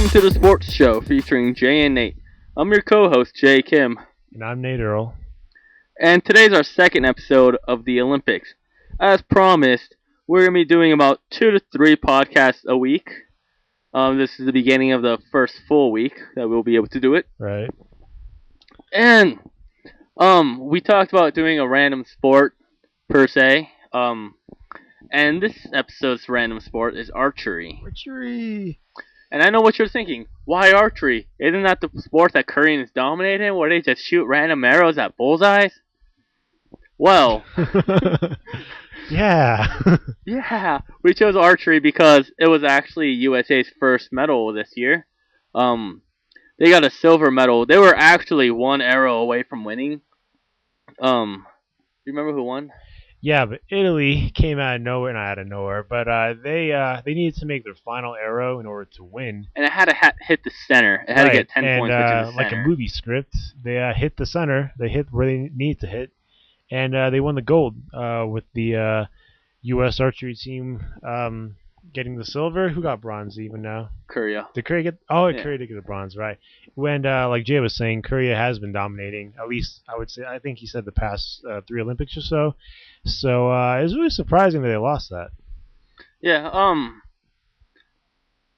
Welcome to the Sports Show featuring Jay and Nate. I'm your co-host, Jay Kim. And I'm Nate Earl. And today's our second episode of the Olympics. As promised, we're going to be doing about 2 to 3 podcasts a week. This is the beginning of the first full week that we'll be able to do it. Right. And we talked about doing a random sport, per se. And this episode's random sport is archery. Archery. And I know what you're thinking. Why archery? Isn't that the sport that Koreans is dominating, where they just shoot random arrows at bullseyes? Well, yeah. yeah, we chose archery because it was actually USA's first medal this year. They got a silver medal. They were actually one arrow away from winning. Do you remember who won? Yeah, but Italy came out of nowhere, not out of nowhere, but they needed to make their final arrow in order to win. And it had to hit the center. It had to get 10 points, which is the center. Like a movie script, they hit the center. They hit where they need to hit, and they won the gold with the U.S. archery team getting the silver. Who got bronze even now? Korea. Did Korea get? Oh, yeah. Korea did get the bronze, right? When, like Jay was saying, Korea has been dominating. At least I would say. I think he said the past 3 Olympics or so. So it was really surprising that they lost that. Yeah.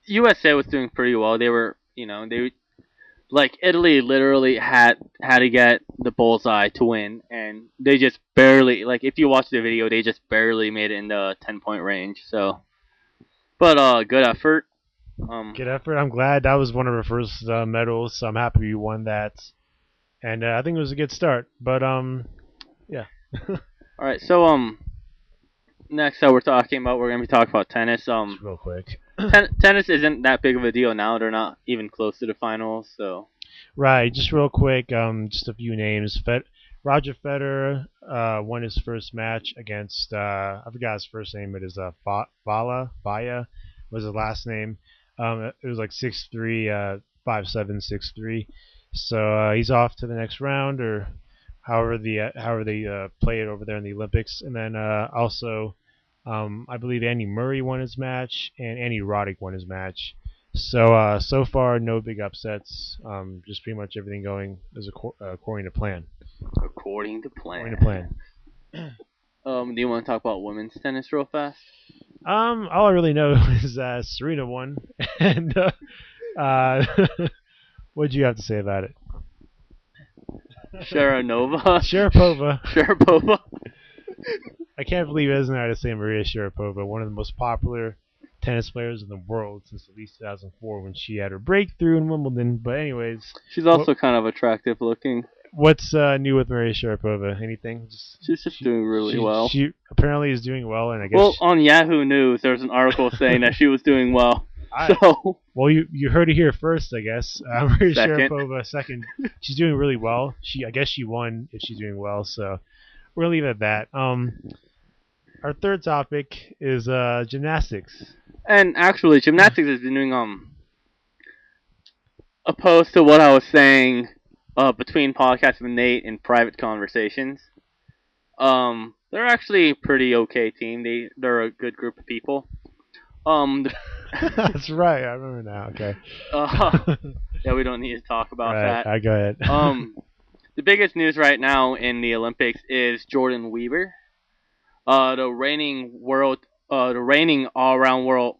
USA was doing pretty well. They were, like Italy literally had to get the bullseye to win, and they just barely, like if you watch the video, they just barely made it in the 10-point range. So, but good effort. Good effort. I'm glad that was one of our first medals. So I'm happy we won that, and I think it was a good start. But yeah. All right. So next we're gonna be talking about tennis. Just real quick. Tennis isn't that big of a deal now. They're not even close to the finals. So. Right. Just real quick. Just a few names. Roger Federer won his first match against I forgot his first name. It is Baya was his last name. It was like 6-3, 5-7, 6-3. So he's off to the next round, or however they play it over there in the Olympics. And then also, I believe Andy Murray won his match, and Andy Roddick won his match. So so far, no big upsets. Just pretty much everything going as according to plan. According to plan. According to plan. Do you want to talk about women's tennis real fast? All I really know is Serena won, and what did you have to say about it? Sharapova. I can't believe it isn't how to say Maria Sharapova, one of the most popular tennis players in the world since at least 2004 when she had her breakthrough in Wimbledon. But anyways, she's also kind of attractive looking. What's new with Maria Sharapova? Anything? She's just doing really well. She apparently is doing well, and I guess. Well, on Yahoo News, there's an article saying that she was doing well. Well, you heard it here first, I guess. Maria Sharapova, second. She's doing really well. I guess she won if she's doing well. So we'll leave it at that. Our third topic is gymnastics. And actually, gymnastics is doing opposed to what I was saying. Between podcasts with Nate and private conversations, they're actually a pretty okay team. They're a good group of people. That's right. I remember now. Okay. Yeah, we don't need to talk about that. All right, go ahead. The biggest news right now in the Olympics is Jordan Weaver, the reigning all-around world.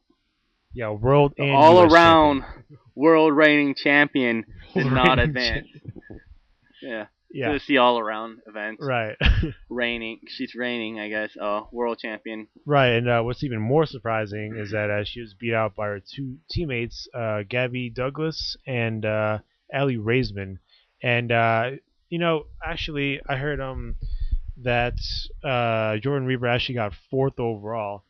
Yeah, world and all-around world reigning champion did not advance. Yeah. To the all-around events. Right. She's reigning, I guess, world champion. Right, and what's even more surprising is that she was beat out by her 2 teammates, Gabby Douglas and Allie Raisman. And, actually, I heard that Jordan Weaver actually got 4th overall,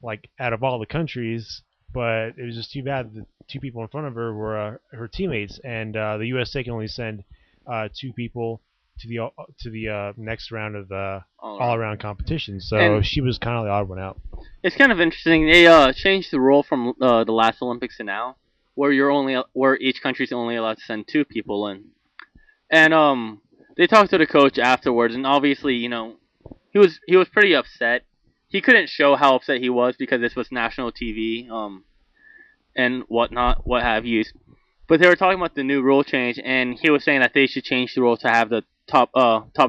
like, out of all the countries, but it was just too bad the 2 people in front of her were her teammates, and the USA can only send 2 people to the next round of the all-around competition. So she was kind of the odd one out. It's kind of interesting. They changed the rule from the last Olympics to now, where each country's only allowed to send 2 people in. And they talked to the coach afterwards, and obviously, he was pretty upset. He couldn't show how upset he was because this was national TV. and whatnot, what have you. But they were talking about the new rule change, and he was saying that they should change the rule to have the top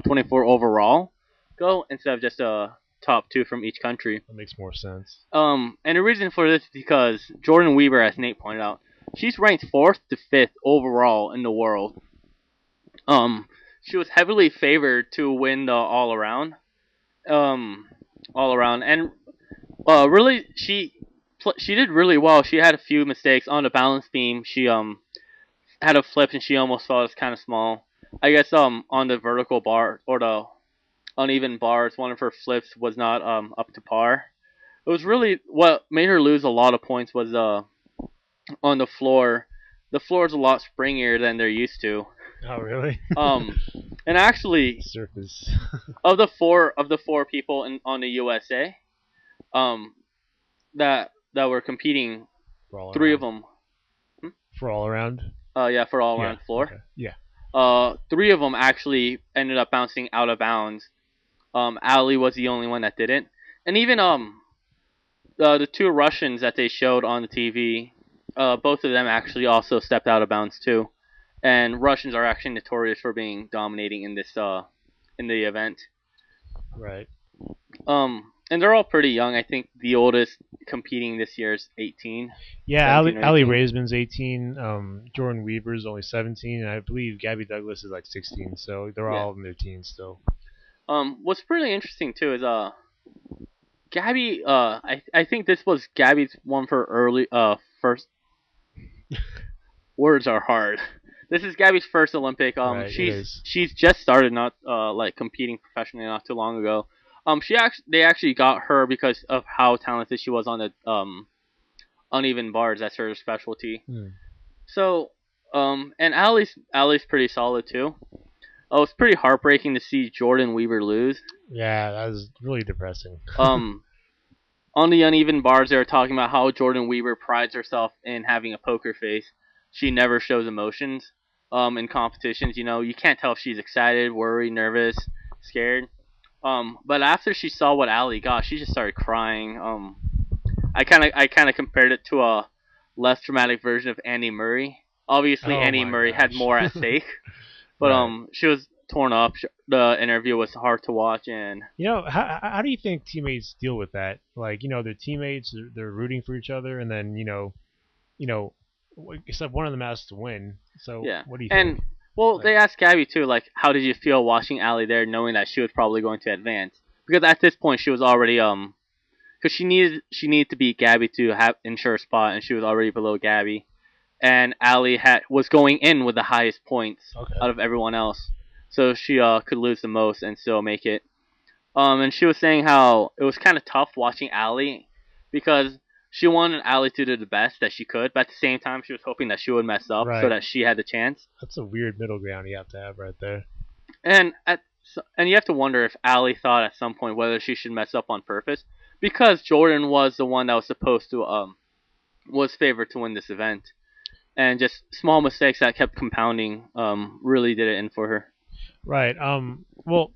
24 overall go instead of just top 2 from each country. That makes more sense. And the reason for this is because Jordan Weaver, as Nate pointed out, she's ranked 4th to 5th overall in the world. She was heavily favored to win the all around. And really she did really well. She had a few mistakes on the balance beam. She had a flip and she almost felt it was kind of small. I guess on the vertical bar or the uneven bars, one of her flips was not up to par. It was really what made her lose a lot of points was on the floor. The floor is a lot springier than they're used to. Oh, really? And actually, surface. of the four people on the USA, that were competing, three of them. For all around. Yeah, for all around floor. Okay. Yeah. 3 of them actually ended up bouncing out of bounds. Ali was the only one that didn't, and even the 2 Russians that they showed on the TV, both of them actually also stepped out of bounds too. And Russians are actually notorious for being dominating in this in the event. Right. And they're all pretty young. I think the oldest competing this year is 18. Yeah, Ali Raisman's 18. Jordan Weaver's only 17, and I believe Gabby Douglas is like 16. So they're all in their teens still. What's pretty interesting too is Gabby. I think this was Gabby's one for early first. Words are hard. This is Gabby's first Olympic. Right, she's just started not like competing professionally not too long ago. They actually got her because of how talented she was on the uneven bars. That's her specialty. So and Ali's pretty solid too. Oh, it's pretty heartbreaking to see Jordan Weaver lose. Yeah, that was really depressing. On the uneven bars, they were talking about how Jordan Weaver prides herself in having a poker face. She never shows emotions. In competitions, you can't tell if she's excited, worried, nervous, scared. But after she saw what Ali got, she just started crying. I kind of compared it to a less dramatic version of Andy Murray. Obviously, Andy Murray had more at stake, but she was torn up. The interview was hard to watch, and how do you think teammates deal with that? Like, their teammates, they're rooting for each other, and then except one of them has to win. So what do you think? And they asked Gabby too, like, how did you feel watching Ali there, knowing that she was probably going to advance? Because at this point she was already because she needed to beat Gabby to ensure a spot, and she was already below Gabby, and Ali was going in with the highest points out of everyone else, so she could lose the most and still make it. And she was saying how it was kind of tough watching Ali because she wanted Ali to do the best that she could, but at the same time, she was hoping that she would mess up so that she had the chance. That's a weird middle ground you have to have right there. And you have to wonder if Ali thought at some point whether she should mess up on purpose, because Jordan was the one that was supposed to was favored to win this event, and just small mistakes that kept compounding really did it in for her. Right. Well,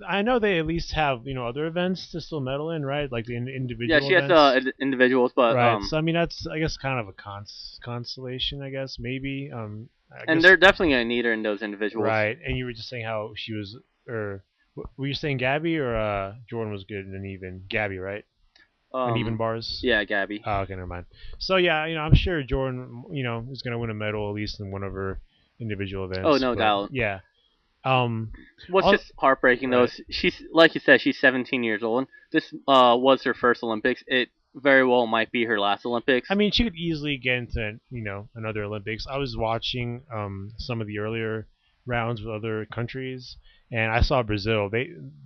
I know they at least have other events to still medal in, right? Like the individual. Yeah, she events. has individuals, but right. So I mean, that's I guess kind of a consolation, I guess maybe. And they're definitely gonna need her in those individuals. Right. And you were just saying how she was, or were you saying Gabby or Jordan was good in an even? Gabby, right? An even bars. Yeah, Gabby. Oh, okay, never mind. So yeah, I'm sure Jordan, is gonna win a medal at least in one of her individual events. Oh, no doubt. Yeah. What's just heartbreaking though is she's, like you said, she's 17 years old. This was her first Olympics. It very well might be her last Olympics. I mean, she could easily get into another Olympics. I was watching some of the earlier rounds with other countries, and I saw Brazil.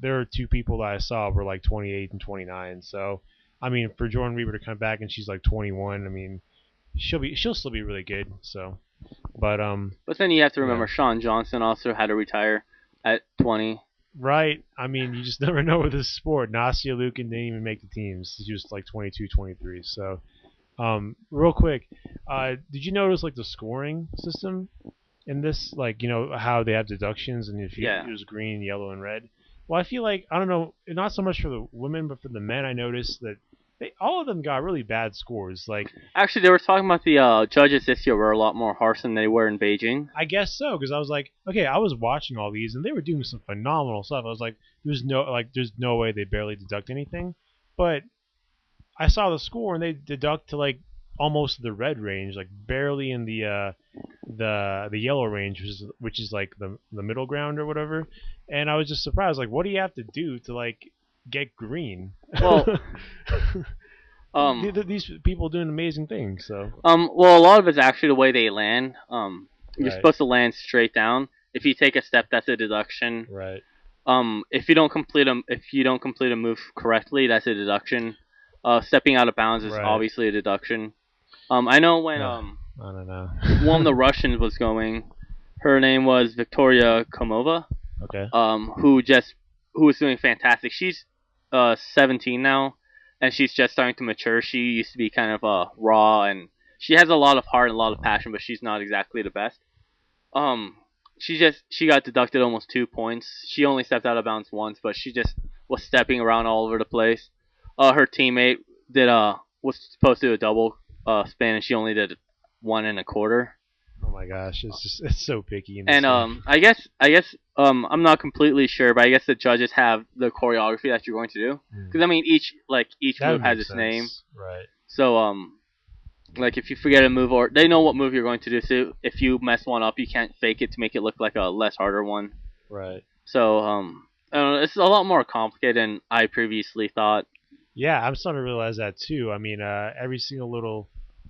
There are 2 people that I saw were like 28 and 29. So I mean, for Jordan Weaver to come back and she's like 21, I mean, she'll still be really good. So. But then you have to remember Shawn Johnson also had to retire at 20. Right. I mean, you just never know with this sport. Nastia Lukin didn't even make the teams. She was like 22, 23. So, real quick, did you notice like the scoring system in this? Like, how they have deductions and if you use green, yellow, and red. Well, I feel like, I don't know, not so much for the women, but for the men, I noticed that all of them got really bad scores. Like, Actually, they were talking about the judges this year were a lot more harsh than they were in Beijing. I guess so, because I was like, okay, I was watching all these and they were doing some phenomenal stuff. I was like, there's no way they barely deduct anything, but I saw the score and they deduct to like almost the red range, like barely in the yellow range, which is like the middle ground or whatever. And I was just surprised, like, what do you have to do to like get green? Well, um, These people doing amazing things. So well, a lot of it's actually the way they land. You're right, supposed to land straight down. If you take a step, that's a deduction. right. If you don't complete a move correctly, that's a deduction. Stepping out of bounds is Right. obviously a deduction. I know when I don't know. one of the Russians was going, her name was Victoria Komova. Okay. Who was doing fantastic. She's 17 now, and she's just starting to mature. She used to be kind of raw, and she has a lot of heart and a lot of passion, but she's not exactly the best. Um, she got deducted almost 2 points. She only stepped out of bounds once, but she just was stepping around all over the place. Her teammate did was supposed to do a double spin, and she only did 1 1/4. Oh my gosh, it's so picky in this And game. I'm not completely sure, but I guess the judges have the choreography that you're going to do. Because I mean, each That move would has make its name. sense. Right. So like if you forget a move, or they know what move you're going to do. So if you mess one up, you can't fake it to make it look like a less harder one. Right. So I don't know, it's a lot more complicated than I previously thought. Yeah, I'm starting to realize that too. I mean, every single little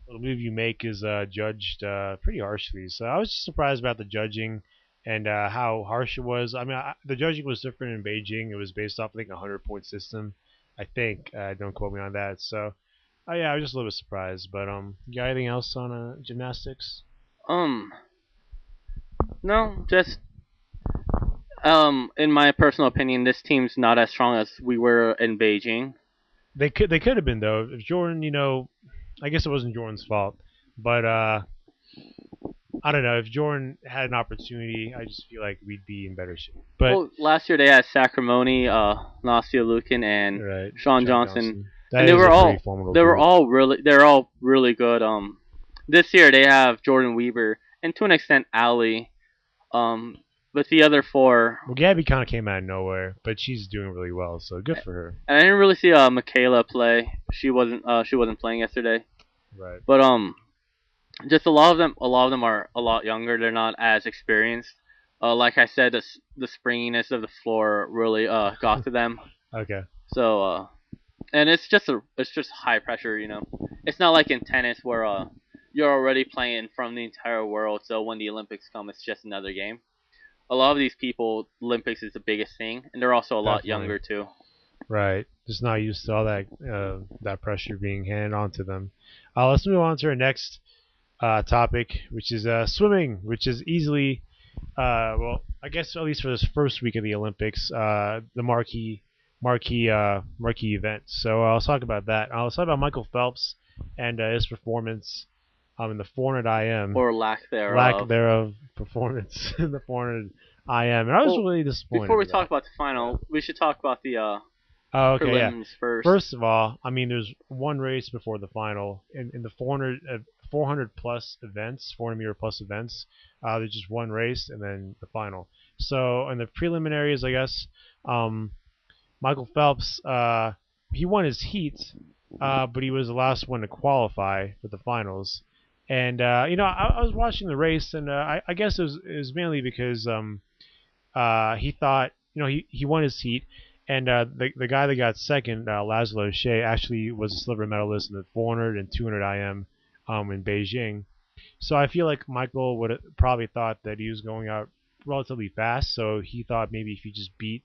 move you make is judged pretty harshly. So I was just surprised about the judging and how harsh it was. I mean, the judging was different in Beijing. It was based off, I think, a 100-point system. I think. Don't quote me on that. So, yeah, I was just a little bit surprised. But you got anything else on gymnastics? Um, no, just in my personal opinion, this team's not as strong as we were in Beijing. They could have been though. If Jordan, I guess it wasn't Jordan's fault, but I don't know. If Jordan had an opportunity, I just feel like we'd be in better shape. But Well, last year they had Sacramone, Nastia Lukin, and right, Sean Sean Johnson, Johnson. and That is a pretty formidable group. they're all really good. This year they have Jordan Weaver and to an extent Ali. Um, but the other four, Well, Gabby kind of came out of nowhere, but she's doing really well, so good for her. and I didn't really see Michaela play. She wasn't playing yesterday. Right. But just a lot of them are a lot younger. They're not as experienced. Like I said, the springiness of the floor really got to them. Okay. So and it's just high pressure. It's not like in tennis where you're already playing from the entire world. So when the Olympics come, it's just another game. A lot of these people, Olympics is the biggest thing, and they're also a lot Definitely. younger too. Right. Just not used to all that pressure being handed on to them. Let's move on to our next topic, which is swimming, which is easily, well, I guess at least for this first week of the Olympics, the marquee event. So let's talk about that. Let's talk about Michael Phelps and his performance in the 400 IM, Or lack thereof performance in the 400 IM, and I was Well, really disappointed. before we with talk that. about the final, we should talk about the Oh, okay, yeah. prelims first. First of all, I mean, there's one race before the final. In the 400 plus events, 400 meter plus events, there's just one race and then the final. So in the preliminaries, I guess, Michael Phelps, he won his heat, but he was the last one to qualify for the finals. And I was watching the race, and I guess it was mainly because he thought, he won his heat, and the guy that got second, Laszlo Shea, actually was a silver medalist in the 400 and 200 IM in Beijing. So I feel like Michael would have probably thought that he was going out relatively fast, so he thought maybe if he just beat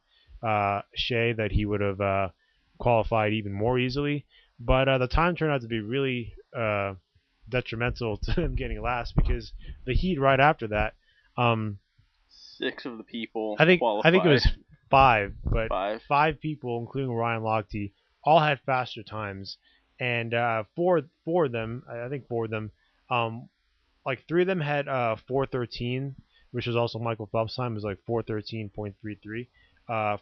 Shea that he would have qualified even more easily. But the time turned out to be really detrimental to him getting last because the heat right after that. Um, 6 of the people I think it qualified. was five, but 5. five people, including Ryan Lochte, all had faster times, and four of them, I think four of them, like three of them had 4:13, which was also Michael Phelps' time, was like 4:13.33.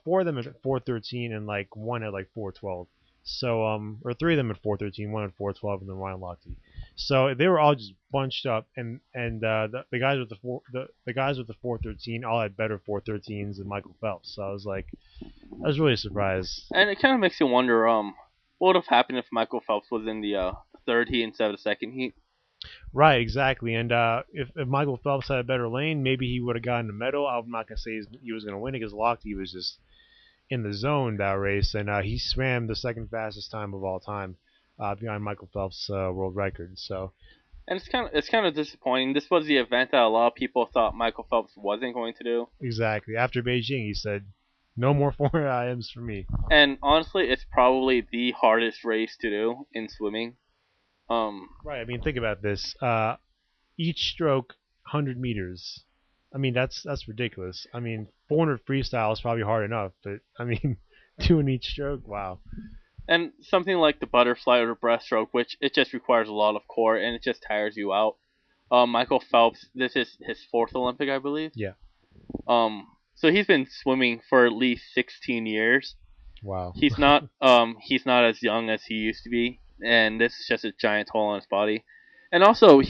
Four of them at 4:13, and like one at like 4:12. So or three of them at 413, one at 412, and then Ryan Lochte. So they were all just bunched up, and the guys with the guys with the 413 all had better 413s than Michael Phelps. So I was really surprised. And it kind of makes you wonder, what would have happened if Michael Phelps was in the third heat instead of the second heat? Right, exactly. And if Michael Phelps had a better lane, maybe he would have gotten a medal. I'm not gonna say he was gonna win it because Lochte was just in the zone that race, and he swam the second fastest time of all time, behind Michael Phelps' world record. So And it's kind of disappointing. This was the event that a lot of people thought Michael Phelps wasn't going to do. exactly after Beijing, he said, "No more 4 IMs for me." And honestly, it's probably the hardest race to do in swimming. Right. I mean, think about this. Each stroke, 100 meters. I mean, that's ridiculous. I mean, 400 freestyle is probably hard enough, but I mean, doing each stroke, wow. and something like the butterfly or the breaststroke, which it just requires a lot of core and it just tires you out. Michael Phelps, this is his fourth Olympic, I believe. Yeah. So he's been swimming for at least 16 years. Wow. He's not as young as he used to be, and this is just a giant toll on his body. And also,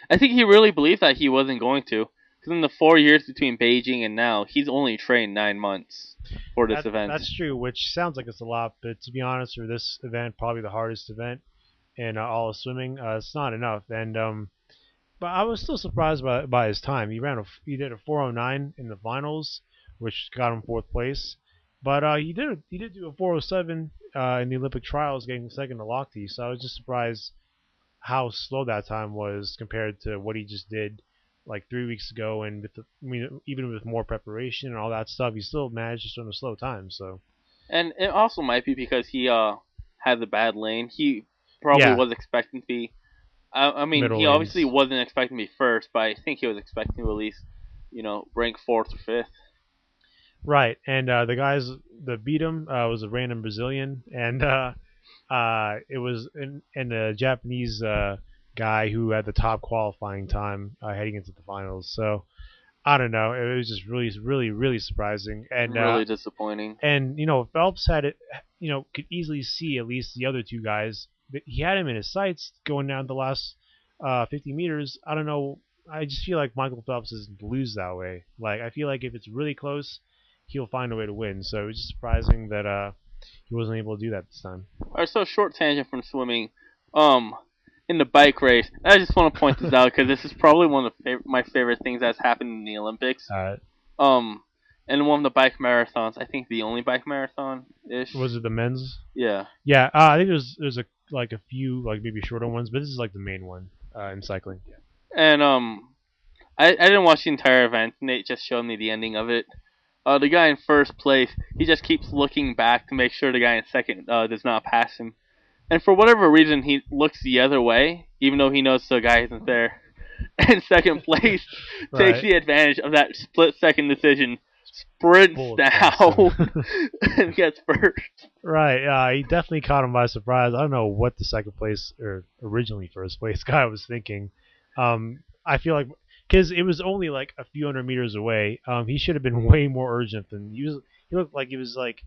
I think he really believed that he wasn't going to, because in the 4 years between Beijing and now, he's only trained 9 months for this event. That's true, which sounds like it's a lot, but to be honest, for this event, probably the hardest event in all of swimming, it's not enough. And but I was still surprised by his time. He did a 409 in the finals, which got him fourth place. But he did do a 407 in the Olympic trials, getting second to Lochte. So I was just surprised how slow that time was compared to what he just did like 3 weeks ago. And even with more preparation and all that stuff, he still managed to swim a slow time. So And it also might be because he had the bad lane. He probably yeah, was expecting to be. I mean, middle he obviously lanes. wasn't expecting to be first, but I think he was expecting to at least, rank fourth or fifth. Right, and the guys that beat him was a random Brazilian, and it was and a Japanese guy who had the top qualifying time heading into the finals. So I don't know, it was just really, really, really surprising, Really disappointing. and Phelps had it, could easily see at least the other two guys. He had him in his sights going down the last 50 meters. I don't know. I just feel like Michael Phelps doesn't lose that way. Like I feel like if it's really close, he'll find a way to win. So it was just surprising that he wasn't able to do that this time. All right, so short tangent from swimming. Um, in the bike race, I just want to point this out because this is probably one of my favorite things that's happened in the Olympics. Uh, Um, and one of the bike marathons, I think the only bike marathon ish. was it the men's? Yeah. Yeah, I think there's a few like maybe shorter ones, but this is like the main one in cycling. And I didn't watch the entire event. Nate just showed me the ending of it. The guy in first place, he just keeps looking back to make sure the guy in second does not pass him. And for whatever reason, he looks the other way, even though he knows the guy isn't there. And second place takes Right. the advantage of that split-second decision, sprints Bullet down, faster. and gets first. Right, he definitely caught him by surprise. I don't know what the second place or originally first place guy was thinking. I feel like because it was only like a few hundred meters away, he should have been way more urgent than he was. He looked like he was like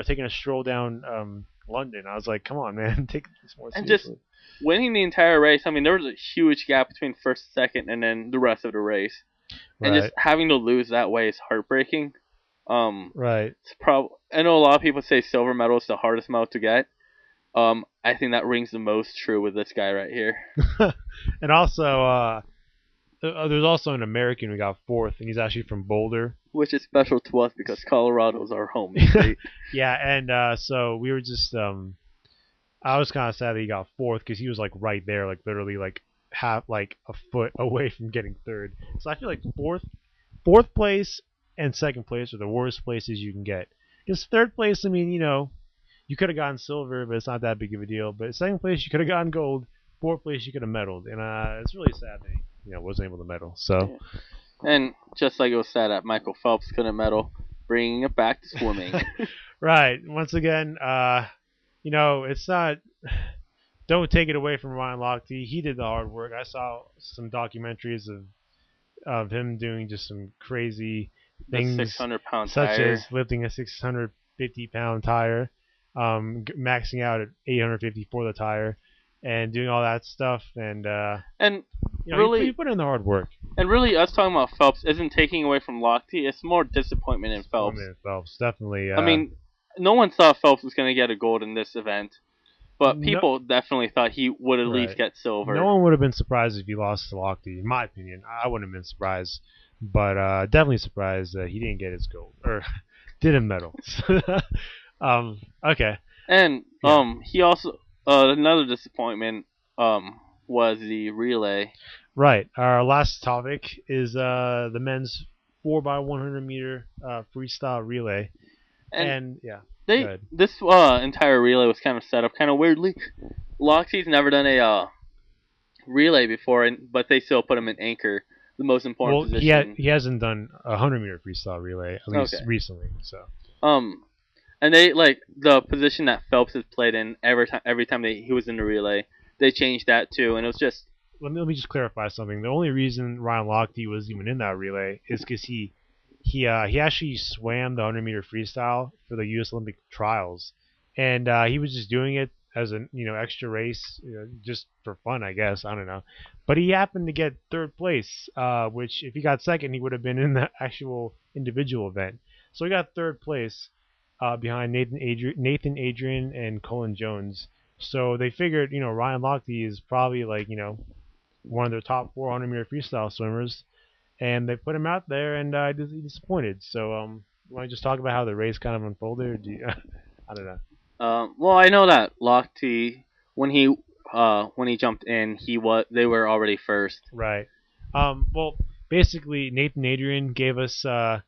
taking a stroll down London. I was like, come on, man, take this more And just seriously. winning the entire race, I mean, there was a huge gap between first and second, and then the rest of the race. And just Right, having to lose that way is heartbreaking. right. I know a lot of people say silver medal is the hardest medal to get. I think that rings the most true with this guy right here, And also, there's also an American who got fourth, and he's actually from Boulder. which is special to us because Colorado is our home state. Yeah, and so we were just I was kind of sad that he got fourth because he was like right there, like literally like half like a foot away from getting third. So I feel like fourth place and second place are the worst places you can get. Because third place, I mean, you could have gotten silver, but it's not that big of a deal. But second place, you could have gotten gold. Fourth place, you could have medaled, and it's really sad that he wasn't able to medal. So Yeah. And just like it was said that Michael Phelps couldn't medal, bringing it back to swimming. right, once again, it's not. Don't take it away from Ryan Lochte. He did the hard work. I saw some documentaries of him doing just some crazy The things, 600-pound such tire. as lifting a 650-pound tire. maxing out at 850 for the tire, and doing all that stuff. And And he really, put in the hard work. us talking about Phelps isn't taking away from Lochte. It's more disappointment in Phelps. Phelps definitely. I mean, no one thought Phelps was going to get a gold in this event, but No, people definitely thought he would at least right. get silver. No one would have been surprised if he lost to Lochte, in my opinion. I wouldn't have been surprised, but definitely surprised that he didn't get his gold or didn't medal. Okay. And Yeah. he also another disappointment was the relay. Right. Our last topic is the men's 4x100 meter freestyle relay, And yeah. this entire relay was kind of set up kind of weirdly. Loxie's never done a relay before, but they still put him in anchor, the most important position. He hasn't done a 100-meter freestyle relay at least recently. So and they the position that Phelps has played in every time he was in the relay, they changed that too, and it was just. Let me just clarify something. The only reason Ryan Lochte was even in that relay is because he actually swam the 100-meter freestyle for the U.S. Olympic trials, and he was just doing it as an extra race, just for fun, I guess. I don't know, but he happened to get third place, which if he got second, he would have been in the actual individual event. So he got third place behind Nathan Adrian and Colin Jones. So they figured, Ryan Lochte is probably one of their top 400-meter freestyle swimmers, and they put him out there, and he disappointed. So, want to just talk about how the race kind of unfolded? Or I don't know. Well, I know that Lochte when he jumped in, they were already first. Right. Well, basically, Nathan Adrian gave us the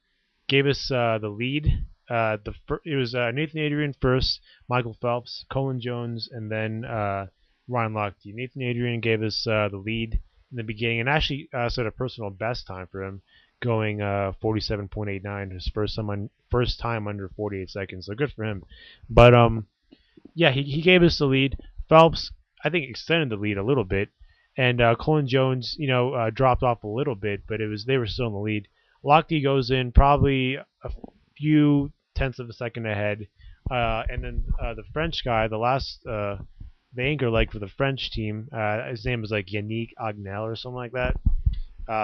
lead. It was Nathan Adrian first, Michael Phelps, Colin Jones, and then Ryan Lochte. Nathan Adrian gave us the lead in the beginning, and actually set a personal best time for him, going 47.89, his first time under 48 seconds. So good for him. But yeah, he gave us the lead. Phelps, I think, extended the lead a little bit, and Colin Jones, dropped off a little bit, but they were still in the lead. Lochte goes in probably a few tenths of a second ahead, and then the French guy, the anchor leg for the French team, his name was Yannick Agnel or something like that.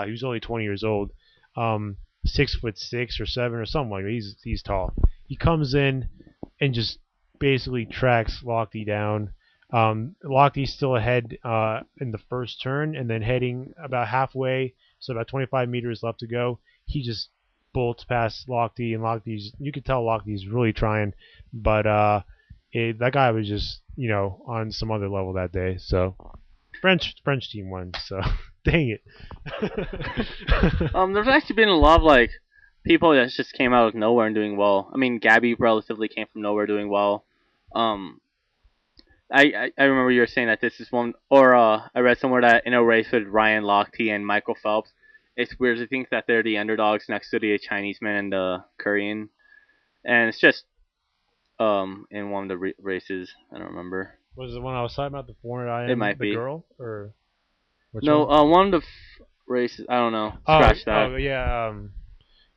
He was only 20 years old, 6'6" or 7" or something like that. He's tall. He comes in and just basically tracks Lochte down. Lochte's still ahead in the first turn, and then heading about halfway, so about 25 meters left to go, he just bolts past Lochte, and you could tell Lochte's really trying, but that guy was just on some other level that day. So French team won. So dang it. There's actually been a lot of people that just came out of nowhere and doing well. I mean, Gabby relatively came from nowhere doing well. I remember you were saying that this is one, or I read somewhere that in a race with Ryan Lochte and Michael Phelps, it's weird to think that they're the underdogs next to the Chinese man and the Korean, and it's just in one of the races. I don't remember. Was it the one I was talking about, the 400 IM? It might be. Girl, or which no, one? One of the races. I don't know. Scratch that. Oh yeah.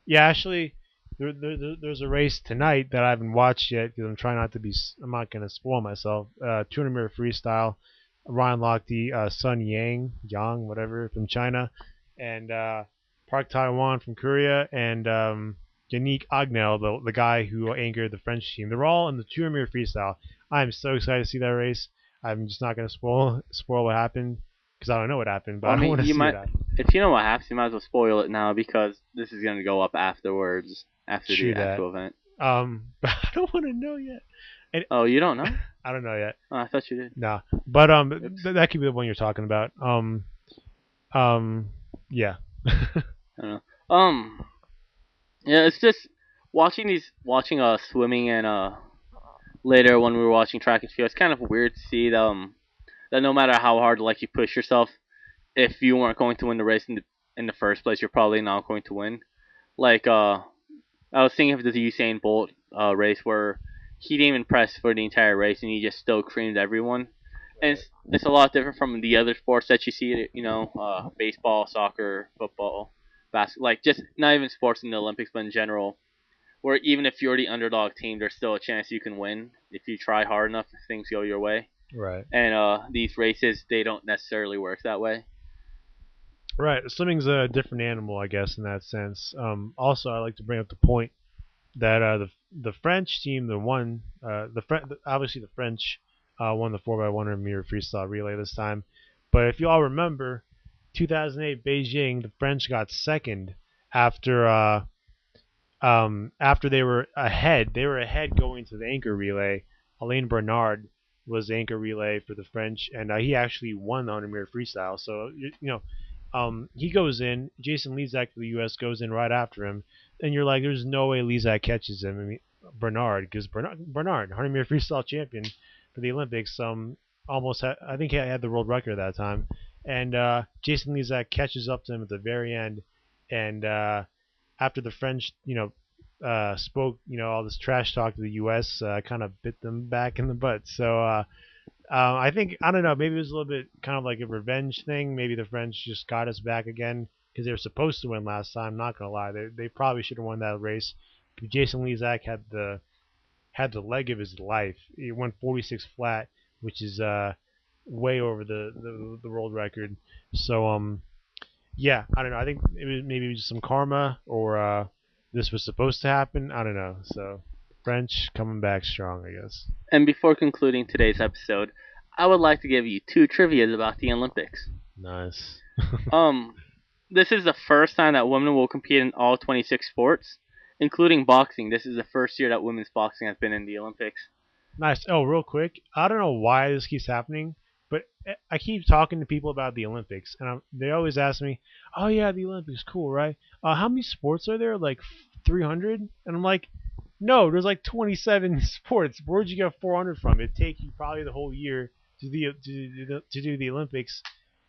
Yeah, actually, there's a race tonight that I haven't watched yet because I'm trying not to be. I'm not gonna spoil myself. 200-meter freestyle. Ryan Lochte, Sun Yang, whatever, from China, and Park Taiwan from Korea, and Yannick Agnel, the guy who anchored the French team. They're all in the 200-meter freestyle. I'm so excited to see that race. I'm just not gonna spoil what happened because I don't know what happened, but I don't want to see that. If you know what happens, you might as well spoil it now because this is going to go up afterwards, after the actual event. But I don't want to know yet. Oh, you don't know? I don't know yet. Oh, I thought you did. No, but that could be the one you're talking about. Yeah. I don't know. Yeah, it's just watching swimming and later when we were watching track and field, it's kind of weird to see that no matter how hard you push yourself, if you weren't going to win the race in the first place, you're probably not going to win. I was thinking of the Usain Bolt race where he didn't even press for the entire race and he just still creamed everyone. And it's a lot different from the other sports that you see, baseball, soccer, football, basketball, just not even sports in the Olympics, but in general, where even if you're the underdog team, there's still a chance you can win if you try hard enough if things go your way. Right. And these races, they don't necessarily work that way. Right. Swimming's a different animal, I guess, in that sense. Also, I like to bring up the point that the French team, obviously the French won the 4x100 meter freestyle relay this time. But if you all remember, 2008 Beijing, the French got second after after they were ahead. They were ahead going to the anchor relay. Alain Bernard was the anchor relay for the French, and he actually won the 100 meter freestyle. So he goes in. Jason Lezak for the U.S. goes in right after him, and you're like, there's no way Lezak catches him. I mean, Bernard, because Bernard, 100 meter freestyle champion for the Olympics, I think he had the world record at that time, and Jason Lezak catches up to him at the very end, and after the French, spoke, all this trash talk to the U.S., kind of bit them back in the butt. So I think, I don't know, maybe it was a little bit kind of like a revenge thing. Maybe the French just got us back again because they were supposed to win last time. Not gonna lie, they probably should have won that race. But Jason Lezak had the leg of his life. He won 46 flat, which is way over the world record. So yeah, I don't know. I think maybe it was some karma, or this was supposed to happen. I don't know. So French coming back strong, I guess. And before concluding today's episode, I would like to give you 2 trivias about the Olympics. Nice. This is the first time that women will compete in all 26 sports, including boxing. This is the first year that women's boxing has been in the Olympics. Nice. Oh, real quick, I don't know why this keeps happening, but I keep talking to people about the Olympics, and they always ask me, "Oh yeah, the Olympics, cool, right? How many sports are there? Like 300?" And I'm like, "No, there's like 27 sports. Where'd you get 400 from? It'd take you probably the whole year to do the Olympics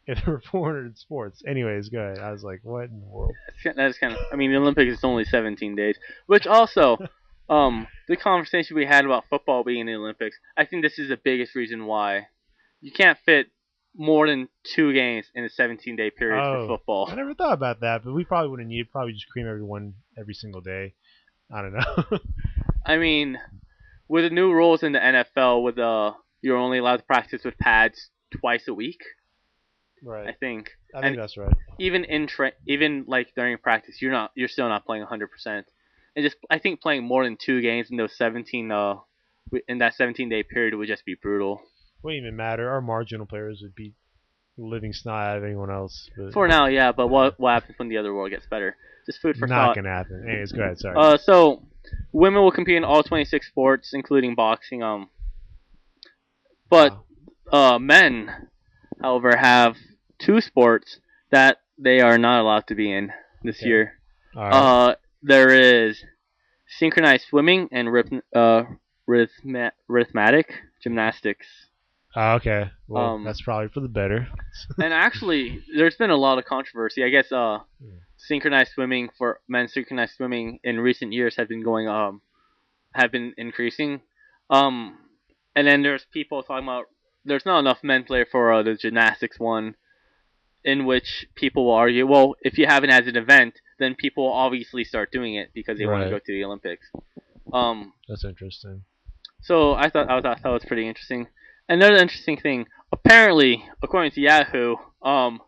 if there were 400 sports." Anyways, go ahead. I was like, "What in the world?" That is kind of. I mean, the Olympics is only 17 days, which also. The conversation we had about football being in the Olympics, I think this is the biggest reason why you can't fit more than 2 games in a 17-day period for football. I never thought about that, but we probably wouldn't need probably just cream everyone every single day. I don't know. I mean, with the new rules in the NFL, with you're only allowed to practice with pads twice a week. Right. I think that's right. Even like during practice, you're still not playing 100%. And just I think playing more than 2 games in those 17 in that 17-day period would just be brutal. Wouldn't even matter. Our marginal players would beat the living snot out of anyone else. But for now, yeah. But what happens when the other world gets better? Just food for thought. Not gonna happen. Anyways, go ahead. Sorry. So women will compete in all 26 sports, including boxing. But men, however, have 2 sports that they are not allowed to be in this year. All right. There is synchronized swimming and rhythmic gymnastics. Okay. Well, that's probably for the better. And actually, there's been a lot of controversy. I guess synchronized swimming for men's synchronized swimming in recent years have been increasing. And then there's people talking about there's not enough men play for the gymnastics one, in which people will argue, well, if you have it as an event, then people will obviously start doing it because they want to go to the Olympics. That's interesting. So I thought that was pretty interesting. Another interesting thing, apparently, according to Yahoo, the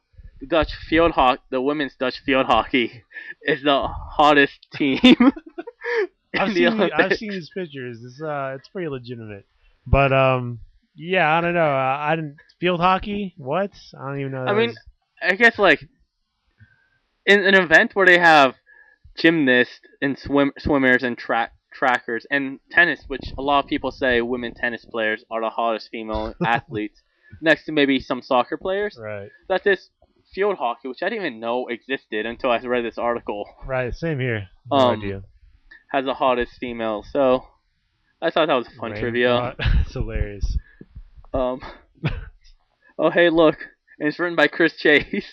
women's Dutch field hockey is the hottest team. I've seen these pictures. It's pretty legitimate. But yeah, I don't know. I didn't field hockey. What? I don't even know. I mean, I guess like in an event where they have gymnasts and swimmers and trackers and tennis, which a lot of people say women tennis players are the hottest female athletes, next to maybe some soccer players. Right. That this field hockey, which I didn't even know existed until I read this article. Right. Same here. No idea. Has the hottest female. So I thought that was fun trivia. It's hilarious. Oh hey, look. And it's written by Chris Chase.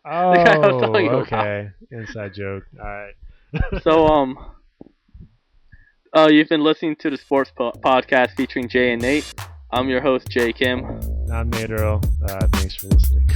Oh, okay. Inside joke. All right. So, you've been listening to the Sports Podcast featuring Jay and Nate. I'm your host, Jay Kim. I'm Nate Earl. Thanks for listening.